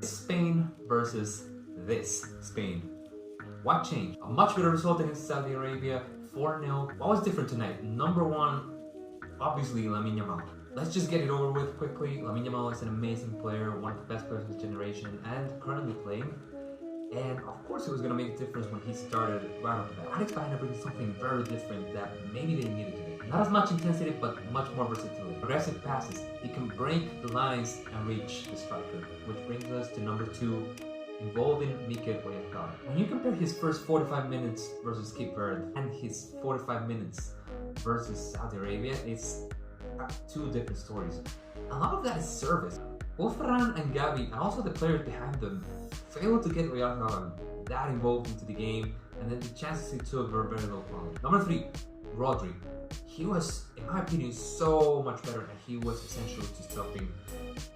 Spain versus this Spain. What changed? A much better result against Saudi Arabia, 4-0. What was different tonight? Number one, obviously Lamine Yamal. Let's just get it over with quickly. Lamine Yamal is an amazing player, one of the best players of his generation, and currently playing. And of course it was going to make a difference when he started right off the bat. Alex Baena brings something very different that maybe they needed today. Not as much intensity, but much more versatility. Aggressive passes. He can break the lines and reach the striker, which brings us to number 2, involving Mikel Oyarzabal. When you compare his first 45 minutes versus Cape Verde and his 45 minutes versus Saudi Arabia, it's two different stories. A lot of that is service. Both Ferran and Gavi, and also the players behind them, failed to get Oyarzabal that involved into the game, and then the chances he took were very low quality. Number 3, Rodri. He was, in my opinion, so much better, and he was essential to stopping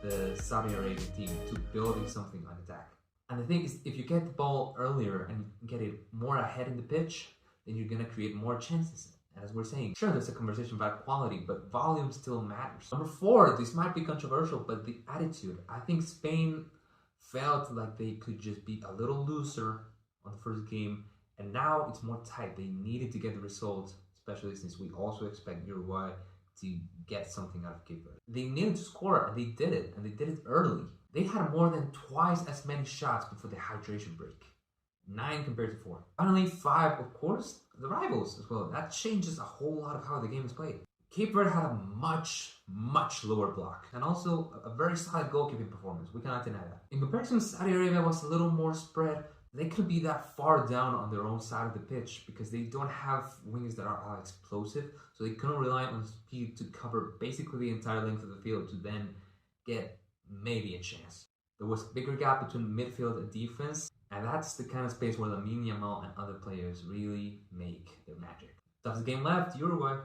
the Saudi Arabian team, to building something on attack. And the thing is, if you get the ball earlier and get it more ahead in the pitch, then you're gonna create more chances. As we're saying, sure, there's a conversation about quality, but volume still matters. Number 4, this might be controversial, but the attitude. I think Spain felt like they could just be a little looser on the first game, and now it's more tight. They needed to get the result, especially since we also expect Uruguay to get something out of Cape Verde. They needed to score, and they did it, and they did it early. They had more than twice as many shots before the hydration break. 9 compared to 4. Finally, 5, of course, the rivals as well. That changes a whole lot of how the game is played. Cape Verde had a much lower block, and also a very solid goalkeeping performance. We cannot deny that. In comparison, Saudi Arabia was a little more spread. They couldn't be that far down on their own side of the pitch because they don't have wings that are all explosive, so they couldn't rely on speed to cover basically the entire length of the field to then get maybe a chance. There was a bigger gap between midfield and defense, and that's the kind of space where Lamine Yamal and other players really make their magic. Toughest game left, Uruguay.